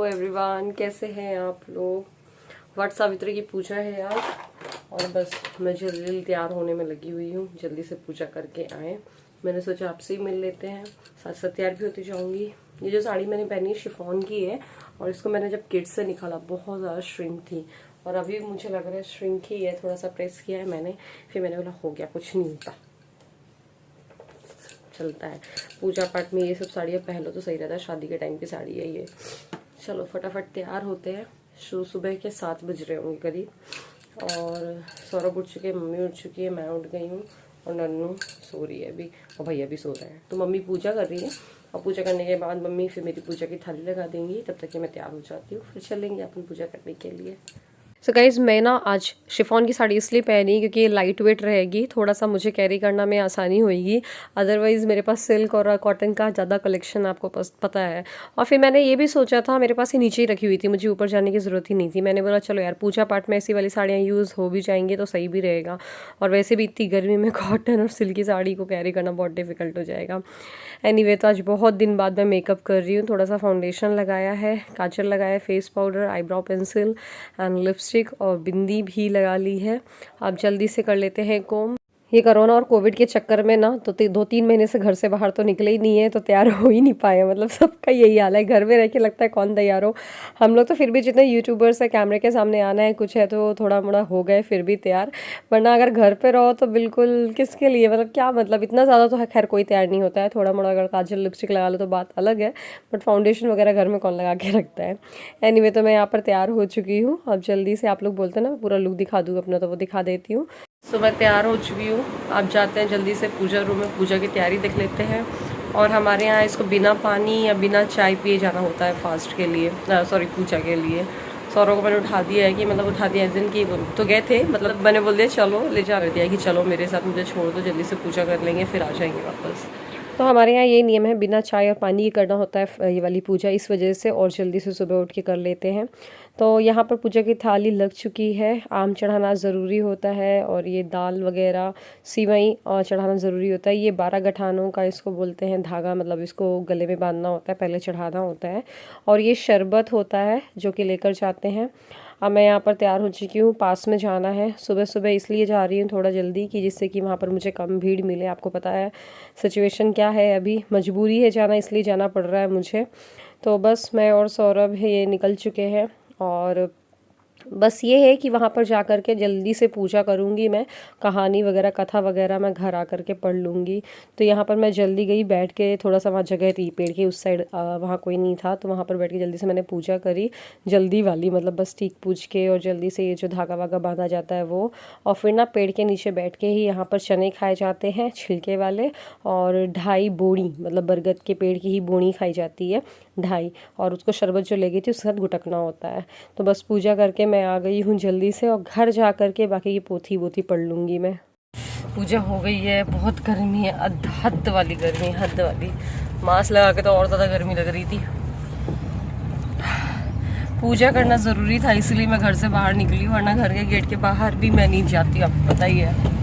Everyone, कैसे हैं आप लोग। वट सावित्री की पूजा है आज और बस मैं जल्दी तैयार होने में लगी हुई हूँ। जल्दी से पूजा करके आए। मैंने सोचा आपसे ही मिल लेते हैं, साथ साथ तैयार भी होती जाऊंगी। ये जो साड़ी मैंने पहनी है शिफॉन की है और इसको मैंने जब किड्स से निकाला बहुत ज़्यादा श्रिंक थी और अभी मुझे लग रहा है श्रिंक ही है। थोड़ा सा प्रेस किया है मैंने, फिर मैंने बोला हो गया, कुछ नहीं होता, चलता है। पूजा पाठ में ये सब साड़ियाँ पहलो तो सही रहता है, शादी के टाइम की साड़ी है ये। चलो फटाफट तैयार होते हैं। सुबह के 7 बज रहे होंगे करीब और सौरभ उठ चुके हैं, मम्मी उठ चुकी है, मैं उठ गई हूँ और नन्नू सो रही है अभी और भैया भी सो रहे हैं। तो मम्मी पूजा कर रही है और पूजा करने के बाद मम्मी फिर मेरी पूजा की थाली लगा देंगी। तब तक कि मैं तैयार हो जाती हूँ, फिर चलेंगे अपन पूजा करने के लिए। सो गाइज़, मैं ना आज शिफॉन की साड़ी इसलिए पहनी क्योंकि ये लाइट वेट रहेगी, थोड़ा सा मुझे कैरी करना में आसानी होगी। अदरवाइज़ मेरे पास सिल्क और कॉटन का ज़्यादा कलेक्शन आपको पता है। और फिर मैंने ये भी सोचा था, मेरे पास ही नीचे ही रखी हुई थी, मुझे ऊपर जाने की ज़रूरत ही नहीं थी। मैंने बोला चलो यार पूजा पाठ में ऐसी वाली साड़ियाँ यूज़ हो भी जाएंगी तो सही भी रहेगा। और वैसे भी इतनी गर्मी में कॉटन और सिल्क की साड़ी को कैरी करना बहुत डिफ़िकल्ट हो जाएगा। एनीवे, तो आज बहुत दिन बाद मैं मेकअप कर रही हूँ। थोड़ा सा फाउंडेशन लगाया है, काजल लगाया है, face powder, eyebrow pencil and lipstick और बिंदी भी लगा ली है। अब जल्दी से कर लेते हैं कोम। ये कोरोना और कोविड के चक्कर में ना तो 2-3 महीने से घर से बाहर तो निकले ही नहीं है, तो तैयार हो ही नहीं पाए। मतलब सबका यही हाल है, घर में रह के लगता है कौन तैयार हो। हम लोग तो फिर भी जितने यूट्यूबर्स है कैमरे के सामने आना है कुछ है तो थोड़ा मोड़ा हो गए फिर भी तैयार, वरना अगर घर पे रहो तो बिल्कुल किसके लिए, मतलब क्या मतलब इतना ज़्यादा तो खैर कोई तैयार नहीं होता है। थोड़ा मोड़ा अगर काजल लिपस्टिक लगा लो तो बात अलग है, बट फाउंडेशन वगैरह घर में कौन लगा के रखता है। एनीवे, तो मैं यहाँ पर तैयार हो चुकी हूँ। अब जल्दी से, आप लोग बोलते हैं ना पूरा लुक दिखा दूँ अपना, तो वो दिखा देती हूँ। तो मैं तैयार हो चुकी हूँ। आप जाते हैं जल्दी से पूजा रूम में, पूजा की तैयारी देख लेते हैं। और हमारे यहाँ इसको बिना पानी या बिना चाय पिए जाना होता है फास्ट के लिए, सॉरी पूजा के लिए। सौरव को मैंने उठा दिया है कि मतलब उठा दिया दिन की, तो गए थे, मतलब मैंने बोल दिया चलो, ले जा दिया कि चलो मेरे साथ, मुझे छोड़ दो, जल्दी से पूजा कर लेंगे फिर आ जाएंगे वापस। तो हमारे यहाँ ये नियम है, बिना चाय और पानी के करना होता है ये वाली पूजा, इस वजह से। और जल्दी से सुबह उठ के कर लेते हैं। तो यहाँ पर पूजा की थाली लग चुकी है। आम चढ़ाना ज़रूरी होता है और ये दाल वगैरह सिवई चढ़ाना ज़रूरी होता है। ये 12 गठानों का इसको बोलते हैं धागा, मतलब इसको गले में बांधना होता है, पहले चढ़ाना होता है। और ये शरबत होता है जो कि लेकर जाते हैं। अब मैं यहाँ पर तैयार हो चुकी हूँ, पास में जाना है। सुबह सुबह इसलिए जा रही हूँ थोड़ा जल्दी कि जिससे कि वहाँ पर मुझे कम भीड़ मिले। आपको पता है सिचुएशन क्या है, अभी मजबूरी है जाना, इसलिए जाना पड़ रहा है मुझे। तो बस मैं और सौरभ ये निकल चुके हैं और बस ये है कि वहाँ पर जा कर के जल्दी से पूजा करूँगी मैं। कहानी वगैरह, कथा वगैरह मैं घर आ कर के पढ़ लूँगी। तो यहाँ पर मैं जल्दी गई, बैठ के थोड़ा सा वहाँ जगह थी पेड़ के उस साइड, वहाँ कोई नहीं था, तो वहाँ पर बैठ के जल्दी से मैंने पूजा करी, जल्दी वाली, मतलब बस ठीक पूछ के। और जल्दी से ये जो धागा वागा बांधा जाता है वो, और फिर ना पेड़ के नीचे बैठ के ही यहाँ पर चने खाए जाते हैं छिलके वाले, और 2.5 बोनी, मतलब बरगद के पेड़ की ही बोनी खाई जाती है 2.5, और उसको शरबत जो ले गई थी उसके साथ गुटकना होता है। तो बस पूजा करके मैं आ गई हूँ जल्दी से, और घर जा कर के बाकी की पोथी वोथी पढ़ लूँगी मैं। पूजा हो गई है, बहुत गर्मी है, हद वाली गर्मी, हद वाली। मास्क लगा के तो और ज़्यादा गर्मी लग रही थी। पूजा करना ज़रूरी था इसलिए मैं घर से बाहर निकली, वरना घर के गेट के बाहर भी मैं नहीं जाती, आपको पता ही है।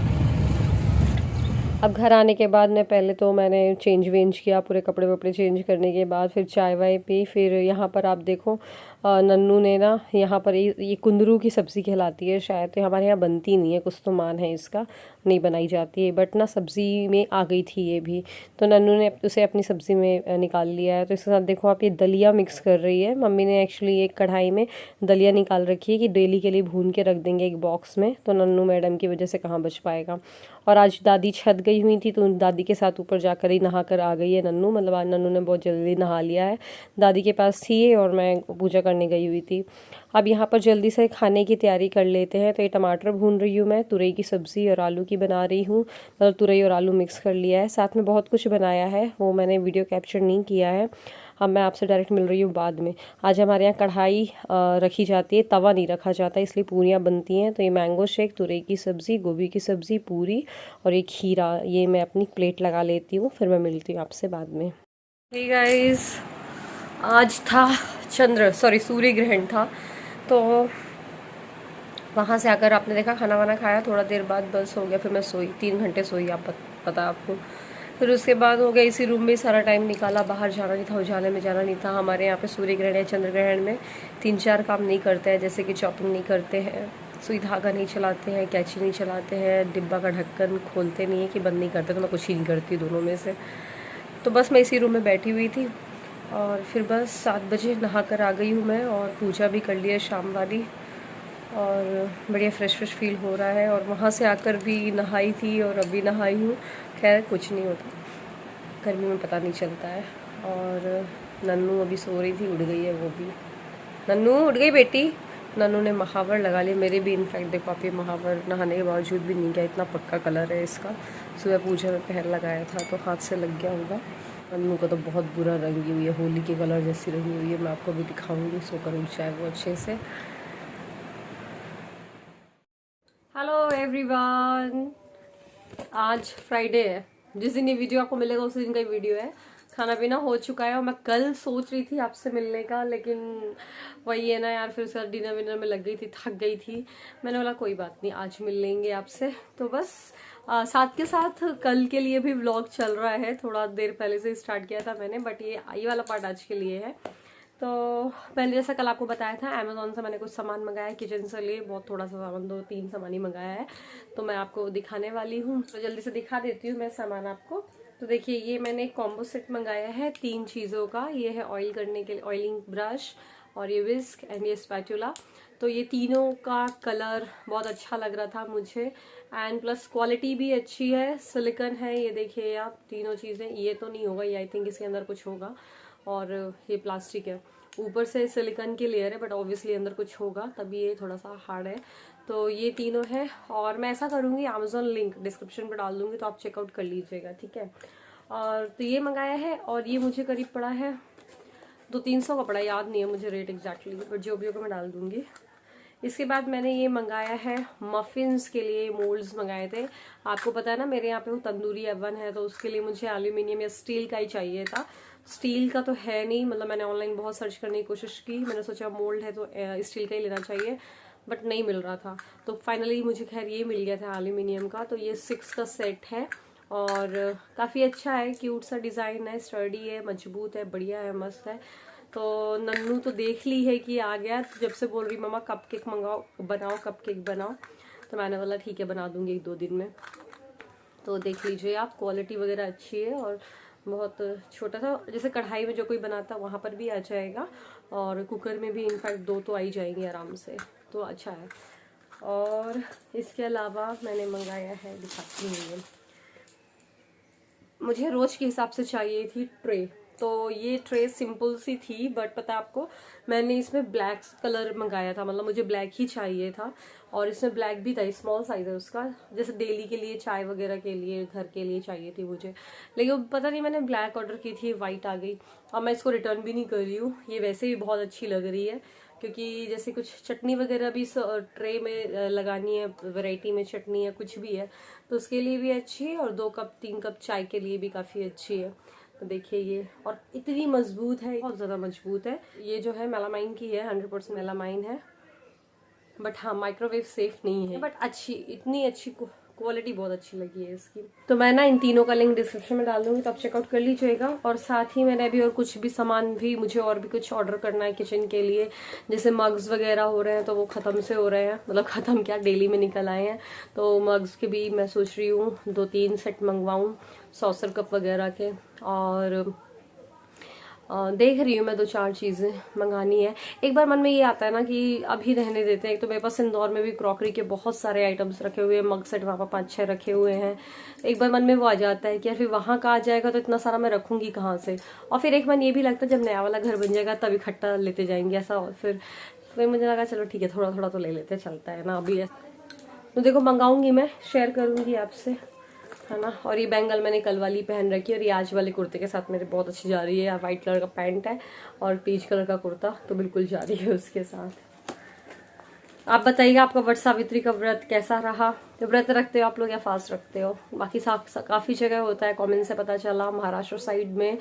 अब घर आने के बाद मैं पहले तो मैंने चेंज वेंज किया, पूरे कपड़े वपड़े चेंज करने के बाद फिर चाय वाय पी। फिर यहाँ पर आप देखो नन्नू ने ना यहाँ पर ये कुंदरू की सब्ज़ी कहलाती है शायद, तो हमारे यहाँ बनती नहीं है, कुछ तो मान है इसका, नहीं बनाई जाती है, बट ना सब्ज़ी में आ गई थी ये भी, तो नन्नू ने उसे अपनी सब्ज़ी में निकाल लिया है। तो इसके साथ देखो आप, ये दलिया मिक्स कर रही है मम्मी ने। एक्चुअली एक कढ़ाई में दलिया निकाल रखी है कि डेली के लिए भून के रख देंगे एक बॉक्स में, तो नन्नू मैडम की वजह से कहाँ बच पाएगा। और आज दादी छत गई हुई थी तो दादी के साथ ऊपर जाकर ही नहा कर आ गई है नन्नू, मतलब आज नन्नू ने बहुत जल्दी नहा लिया है। दादी के पास थी और मैं पूजा करने गई हुई थी। अब यहाँ पर जल्दी से खाने की तैयारी कर लेते हैं। तो ये टमाटर भून रही हूँ मैं, तुरई की सब्ज़ी और आलू की बना रही हूँ, मतलब तुरई और आलू मिक्स कर लिया है। साथ में बहुत कुछ बनाया है, वो मैंने वीडियो कैप्चर नहीं किया है। अब मैं आपसे डायरेक्ट मिल रही हूँ बाद में। आज हमारे यहाँ कढ़ाई रखी जाती है, तवा नहीं रखा जाता, इसलिए पूरियाँ बनती हैं। तो ये मैंगो शेक, तुरई की सब्ज़ी, गोभी की सब्ज़ी, पूरी और एक खीरा, ये मैं अपनी प्लेट लगा लेती हूँ, फिर मैं मिलती हूँ आपसे बाद में। हे गाइस, आज था सूर्य ग्रहण था, तो वहाँ से आकर आपने देखा खाना वाना खाया, थोड़ा देर बाद बस हो गया, फिर मैं सोई, 3 घंटे सोई, आप पता आपको। फिर उसके बाद हो गया इसी रूम में सारा टाइम निकाला, बाहर जाना नहीं था, उजाले में जाना नहीं था। हमारे यहाँ पे सूर्य ग्रहण या चंद्र ग्रहण में 3-4 काम नहीं करते हैं, जैसे कि चॉपिंग नहीं करते हैं, सुई धागा नहीं चलाते हैं, कैंची नहीं चलाते हैं, डिब्बा का ढक्कन खोलते नहीं है कि बंद नहीं करते, तो मैं कुछ ही नहीं करती दोनों में से। तो बस मैं इसी रूम में बैठी हुई थी और फिर बस 7 बजे नहा कर आ गई हूँ मैं, और पूजा भी कर लिया शाम वाली, और बढ़िया फ्रेश फील हो रहा है। और वहाँ से आकर भी नहाई थी और अभी नहाई हूँ। खैर कुछ नहीं होता, गर्मी में पता नहीं चलता है। और नन्नू अभी सो रही थी, उठ गई है वो भी। नन्नू उठ गई बेटी। नन्नू ने महावर लगा लिया, मेरे भी इनफैक्ट देखो आप, ये महावर नहाने के बावजूद भी नहीं गया, इतना पक्का कलर है इसका। सुबह पूजा में पहन लगाया था तो हाथ से लग गया होगा। नन्नू का तो बहुत बुरा रंगी हुई है, होली के कलर जैसी रंगी हुई है। मैं आपको भी दिखाऊंगी, सोकर उठ जाए वो अच्छे से। हेलो एवरीवन, आज फ्राइडे है, जिस दिन ये वीडियो आपको मिलेगा उसी दिन का ही वीडियो है। खाना पीना हो चुका है और मैं कल सोच रही थी आपसे मिलने का, लेकिन वही है ना यार, फिर उसके बाद डिनर विनर में लग गई थी, थक गई थी। मैंने बोला कोई बात नहीं, आज मिल लेंगे आपसे। तो बस साथ के साथ कल के लिए भी व्लॉग चल रहा है, थोड़ा देर पहले से स्टार्ट किया था मैंने, बट ये वाला पार्ट आज के लिए है। तो मैंने जैसा कल आपको बताया था, अमेज़ॉन से मैंने कुछ सामान मंगाया है किचन से लिए, बहुत थोड़ा सा सामान, 2-3 सामान ही मंगाया है, तो मैं आपको दिखाने वाली हूँ। तो जल्दी से दिखा देती हूँ मैं सामान आपको। तो देखिए, ये मैंने एक कॉम्बो सेट मंगाया है 3 चीज़ों का। ये है ऑयल करने के लिए ऑयलिंग ब्रश, और ये विस्क एंड ये स्पैचुला। तो ये तीनों का कलर बहुत अच्छा लग रहा था मुझे, एंड प्लस क्वालिटी भी अच्छी है, सिलिकॉन है। ये देखिए आप, तीनों चीज़ें, ये तो नहीं होगा, ये आई थिंक इसके अंदर कुछ होगा, और ये प्लास्टिक है, ऊपर से सिलिकॉन की लेयर है, बट ऑब्वियसली अंदर कुछ होगा, तभी ये थोड़ा सा हार्ड है। तो ये तीनों है, और मैं ऐसा करूँगी, अमेज़ॉन लिंक डिस्क्रिप्शन पर डाल दूँगी, तो आप चेकआउट कर लीजिएगा, ठीक है। और तो ये मंगाया है, और ये मुझे करीब पड़ा है 200-300 का पड़ा, याद नहीं है मुझे रेट एग्जैक्टली, बट जो भी होगा मैं डाल दूँगी। इसके बाद मैंने ये मंगाया है मफिन्स के लिए, मोल्ड्स मंगाए थे। आपको पता है ना, मेरे यहाँ पे वो तंदूरी ओवन है, तो उसके लिए मुझे एल्यूमिनियम या स्टील का ही चाहिए था। स्टील का तो है नहीं, मतलब मैंने ऑनलाइन बहुत सर्च करने की कोशिश की, मैंने सोचा मोल्ड है तो स्टील का ही लेना चाहिए, बट नहीं मिल रहा था। तो फाइनली मुझे खैर ये मिल गया था एल्यूमिनियम का। तो ये 6 का सेट है, और काफ़ी अच्छा है, क्यूट सा डिज़ाइन है, स्टर्डी है, मजबूत है, बढ़िया है, मस्त है। तो नन्नू तो देख ली है कि आ गया, जब से बोल रही मम्मा कपकेक मंगाओ, बनाओ कपकेक बनाओ, तो मैंने बोला ठीक है बना दूंगी 1-2 दिन में। तो देख लीजिए आप, क्वालिटी वगैरह अच्छी है, और बहुत छोटा सा, जैसे कढ़ाई में जो कोई बनाता है वहाँ पर भी आ जाएगा, और कुकर में भी इनफैक्ट 2 तो आ ही जाएंगे आराम से, तो अच्छा है। और इसके अलावा मैंने मंगाया है, दिखाती हूँ, मुझे रोज के हिसाब से चाहिए थी ट्रे। तो ये ट्रे सिंपल सी थी, बट पता है आपको, मैंने इसमें ब्लैक कलर मंगाया था, मतलब मुझे ब्लैक ही चाहिए था, और इसमें ब्लैक भी था, स्मॉल साइज है उसका, जैसे डेली के लिए, चाय वगैरह के लिए, घर के लिए चाहिए थी मुझे। लेकिन पता नहीं, मैंने ब्लैक ऑर्डर की थी, वाइट आ गई। अब मैं इसको रिटर्न भी नहीं कर रही हूँ, ये वैसे भी बहुत अच्छी लग रही है, क्योंकि जैसे कुछ चटनी वगैरह भी ट्रे में लगानी है, वैरायटी में चटनी है, कुछ भी है, तो उसके लिए भी अच्छी है, और 2-3 कप चाय के लिए भी काफ़ी अच्छी है। तो देखिए ये, और इतनी मजबूत है, बहुत ज़्यादा मजबूत है। ये जो है मेलामाइन की है, 100% मेलामाइन है, बट हाँ माइक्रोवेव सेफ नहीं है, बट अच्छी, इतनी अच्छी क्वालिटी बहुत अच्छी लगी है इसकी। तो मैं ना इन तीनों का लिंक डिस्क्रिप्शन में डाल दूंगी, तो आप चेकआउट कर लीजिएगा। और साथ ही मैंने अभी और कुछ भी सामान भी, मुझे और भी कुछ ऑर्डर करना है किचन के लिए, जैसे मग्स वगैरह हो रहे हैं, तो वो ख़त्म से हो रहे हैं, मतलब ख़त्म क्या, डेली में निकल आए हैं, तो मग्स के भी मैं सोच रही हूँ 2-3 सेट मंगवाऊँ, सॉसर कप वगैरह के। और देख रही हूँ मैं 2-4 चीज़ें मंगानी है। एक बार मन में ये आता है ना कि अभी रहने देते हैं। एक तो मेरे पास इंदौर में भी क्रॉकरी के बहुत सारे आइटम्स रखे हुए हैं, मग सेट वहाँ पर 5-6 रखे हुए हैं। एक बार मन में वो आ जाता है कि यार फिर वहाँ का आ जाएगा तो इतना सारा मैं रखूंगी कहाँ से। और फिर एक मन ये भी लगता है जब नया वाला घर बन जाएगा तब इकट्ठा लेते जाएंगे ऐसा। और फिर मुझे लगा चलो ठीक है, थोड़ा थोड़ा तो ले लेते, चलता है ना अभी। तो देखो मंगाऊंगी, मैं शेयर करूंगी आपसे, है ना। और ये बैंगल मैंने कल वाली पहन रखी है, और ये आज वाले कुर्ते के साथ मेरे बहुत अच्छी जा रही है। वाइट कलर का पैंट है और पीच कलर का कुर्ता, तो बिल्कुल जा रही है उसके साथ। आप बताइएगा आपका वट सावित्री का व्रत कैसा रहा? व्रत रखते हो आप लोग या फास्ट रखते हो? बाकी काफ़ी जगह होता है, कमेंट से पता चला महाराष्ट्र साइड में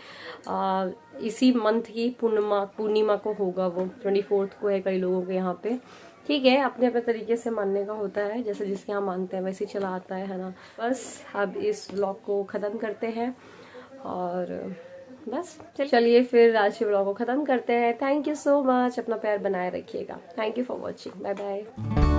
इसी मंथ की पूर्णिमा को होगा, वो 24 को है कई लोगों के यहाँ पे। ठीक है, अपने अपने तरीके से मानने का होता है, जैसे जिसके यहाँ मानते हैं वैसे ही चला आता है ना। बस अब इस व्लॉग को ख़त्म करते हैं और बस चलिए फिर आज के व्लॉग को ख़त्म करते हैं। थैंक यू सो मच, अपना प्यार बनाए रखिएगा। Thank you for watching, bye bye.